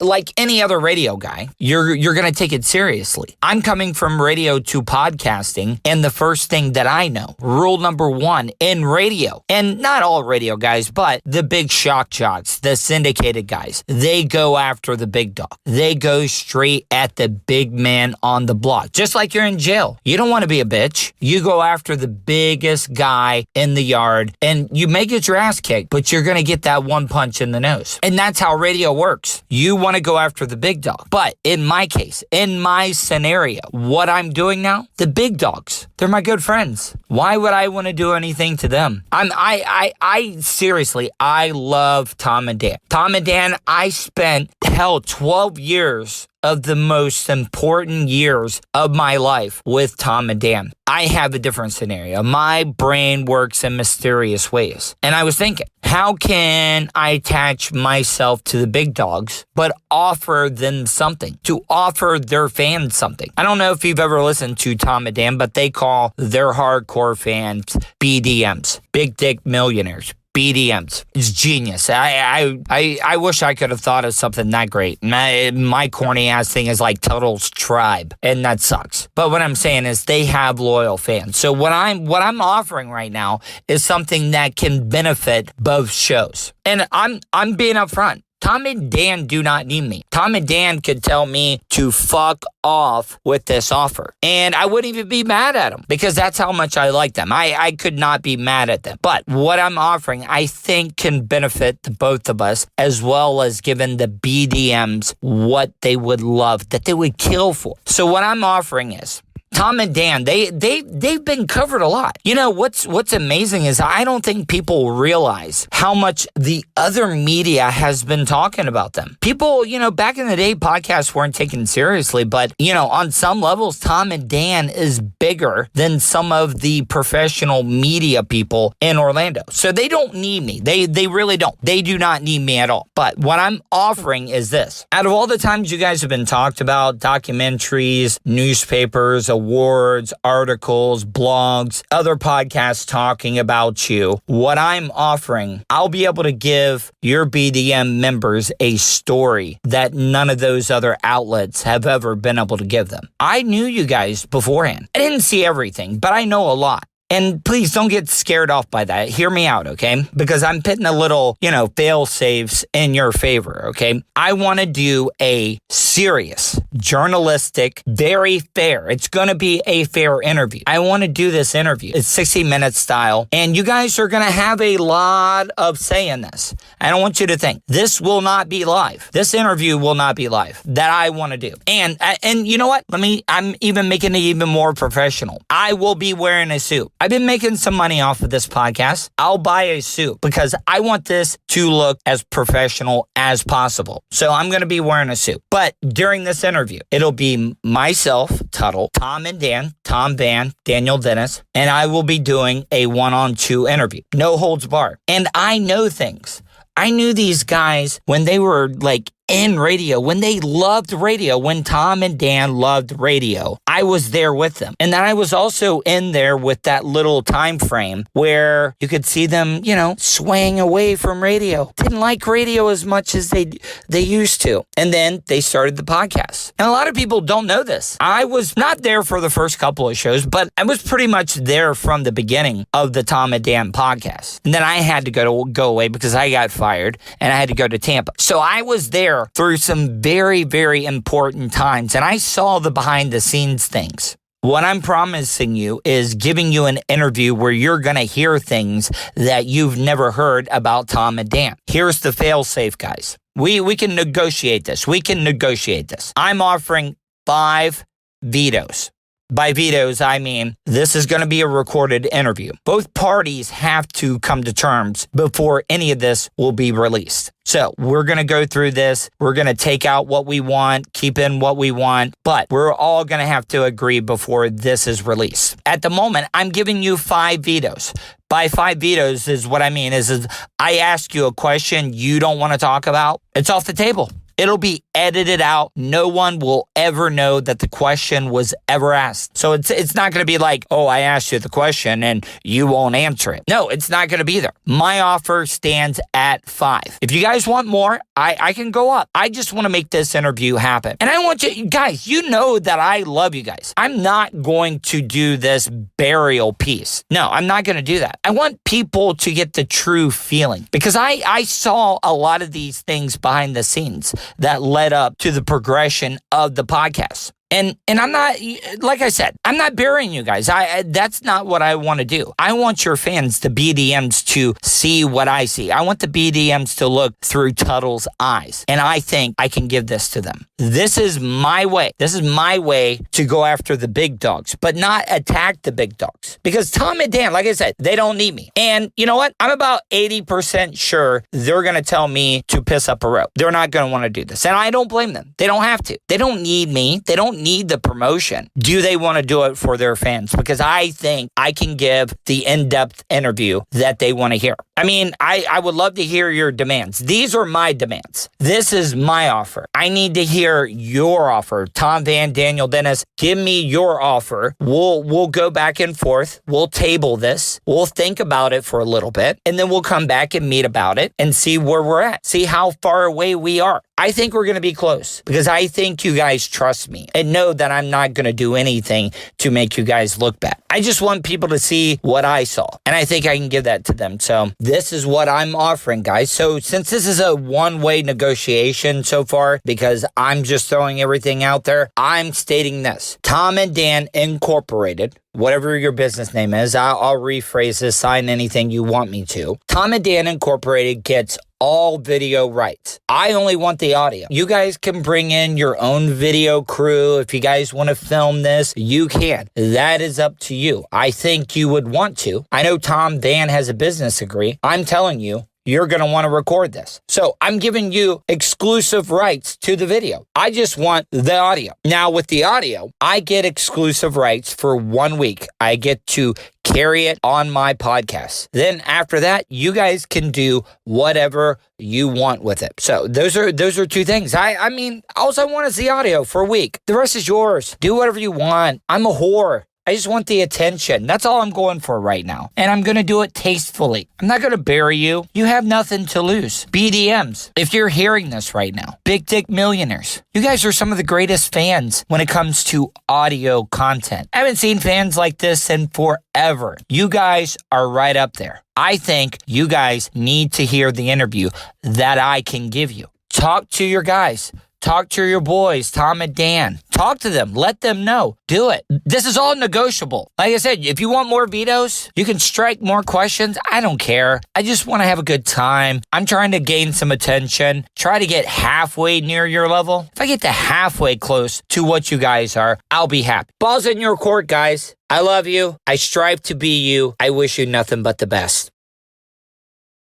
like any other radio guy, you're going to take it seriously. I'm coming from radio to podcasting, and the first thing that I know, rule number one in radio, and not all radio guys, but the big shock jocks, the syndicated guys, they go after the big dog. They go straight at the big man on the block. Just like you're in jail. You don't want to be a bitch. You go after the biggest guy in the yard, and you may get your ass kicked, but you're going to get that one punch in the nose. And that's how radio works. You want to go after the big dog. But in my case, in my scenario, what I'm doing now, the big dogs, they're my good friends. Why would I want to do anything to them? I seriously, I love Tom and Dan. Tom and Dan, I spent 12 years of the most important years of my life with Tom and Dan. I have a different scenario. My brain works in mysterious ways. And I was thinking, how can I attach myself to the big dogs, but offer them something, to offer their fans something? I don't know if you've ever listened to Tom and Dan, but they call their hardcore fans BDMs, Big Dick Millionaires. BDMs. It's genius. I wish I could have thought of something that great. My corny ass thing is like Tuddle's tribe, and that sucks. But what I'm saying is they have loyal fans. So what I'm offering right now is something that can benefit both shows. And I'm being upfront. Tom and Dan do not need me. Tom and Dan could tell me to fuck off with this offer. And I wouldn't even be mad at them because that's how much I like them. I could not be mad at them. But what I'm offering, I think can benefit the both of us, as well as giving the BDMs what they would love, that they would kill for. So what I'm offering is, Tom and Dan, they've been covered a lot. You know, what's amazing is I don't think people realize how much the other media has been talking about them. People, back in the day, podcasts weren't taken seriously, but, on some levels, Tom and Dan is bigger than some of the professional media people in Orlando. So they don't need me. They really don't. They do not need me at all. But what I'm offering is this. Out of all the times you guys have been talked about, documentaries, newspapers, awards, articles, blogs, other podcasts talking about you, what I'm offering, I'll be able to give your BDM members a story that none of those other outlets have ever been able to give them. I knew you guys beforehand. I didn't see everything, but I know a lot. And please don't get scared off by that. Hear me out, okay? Because I'm putting a little, fail safes in your favor, okay? I want to do a serious, journalistic, very fair. It's going to be a fair interview. I want to do this interview. It's 60-minute style. And you guys are going to have a lot of say in this. I don't want you to think this will not be live. This interview will not be live that I want to do. And you know what? I'm even making it even more professional. I will be wearing a suit. I've been making some money off of this podcast. I'll buy a suit because I want this to look as professional as possible. So I'm going to be wearing a suit. But during this interview, it'll be myself, Tuddle, Tom and Dan, Tom Van, Daniel Dennis, and I will be doing a one-on-two interview. No holds barred. And I know things. I knew these guys when they were in radio, when they loved radio, when Tom and Dan loved radio, I was there with them. And then I was also in there with that little time frame where you could see them, swaying away from radio. Didn't like radio as much as they used to. And then they started the podcast. And a lot of people don't know this. I was not there for the first couple of shows, but I was pretty much there from the beginning of the Tom and Dan podcast. And then I had to go away because I got fired and I had to go to Tampa. So I was there through some very, very important times, and I saw the behind the scenes things. What I'm promising you is giving you an interview where you're going to hear things that you've never heard about Tom and Dan. Here's the fail-safe, guys. We can negotiate this. I'm offering 5 vetoes. By vetoes, I mean this is going to be a recorded interview. Both parties have to come to terms before any of this will be released. So we're going to go through this. We're going to take out what we want, keep in what we want, but we're all going to have to agree before this is released. At the moment, I'm giving you 5 vetoes. By 5 vetoes is what I mean is I ask you a question you don't want to talk about. It's off the table. It'll be edited out. No one will ever know that the question was ever asked. So it's not going to be like, oh, I asked you the question and you won't answer it. No, it's not going to be there. My offer stands at $5. If you guys want more, I can go up. I just want to make this interview happen. And I want you guys, you know that I love you guys. I'm not going to do this burial piece. No, I'm not going to do that. I want people to get the true feeling because I saw a lot of these things behind the scenes that led up to the progression of the podcast. And I'm not, like I said, I'm not burying you guys. That's not what I want to do. I want your fans, the BDMs, to see what I see. I want the BDMs to look through Tuddle's eyes. And I think I can give this to them. This is my way. This is my way to go after the big dogs, but not attack the big dogs. Because Tom and Dan, like I said, they don't need me. And you know what? I'm about 80% sure they're going to tell me to piss up a rope. They're not going to want to do this. And I don't blame them. They don't have to. They don't need me. They don't need the promotion. Do they want to do it for their fans? Because I think I can give the in-depth interview that they want to hear. I mean, I would love to hear your demands. These are my demands. This is my offer. I need to hear your offer. Tom, Van, Daniel, Dennis, give me your offer. We'll go back and forth. We'll table this. We'll think about it for a little bit, and then we'll come back and meet about it and see where we're at. See how far away we are. I think we're going to be close because I think you guys trust me and know that I'm not going to do anything to make you guys look bad. I just want people to see what I saw, and I think I can give that to them. So this is what I'm offering, guys. So since this is a one-way negotiation so far, because I'm just throwing everything out there, I'm stating this. Tom and Dan Incorporated, whatever your business name is, I'll rephrase this, sign anything you want me to. Tom and Dan Incorporated gets all video rights. I only want the audio. You guys can bring in your own video crew. If you guys want to film this, you can. That is up to you. I think you would want to. I know Tom Van has a business degree. I'm telling you, you're going to want to record this. So I'm giving you exclusive rights to the video. I just want the audio. Now with the audio, I get exclusive rights for 1 week. I get to carry it on my podcast. Then after that, you guys can do whatever you want with it. So those are two things. I mean, all I want is the audio for a week. The rest is yours. Do whatever you want. I'm a whore. I just want the attention. That's all I'm going for right now. And I'm going to do it tastefully. I'm not going to bury you. You have nothing to lose. BDMs, if you're hearing this right now, Big Dick Millionaires, you guys are some of the greatest fans when it comes to audio content. I haven't seen fans like this in forever. You guys are right up there. I think you guys need to hear the interview that I can give you. Talk to your guys. Talk to your boys, Tom and Dan. Talk to them. Let them know. Do it. This is all negotiable. Like I said, if you want more vetoes, you can strike more questions. I don't care. I just want to have a good time. I'm trying to gain some attention. Try to get halfway near your level. If I get to halfway close to what you guys are, I'll be happy. Ball's in your court, guys. I love you. I strive to be you. I wish you nothing but the best.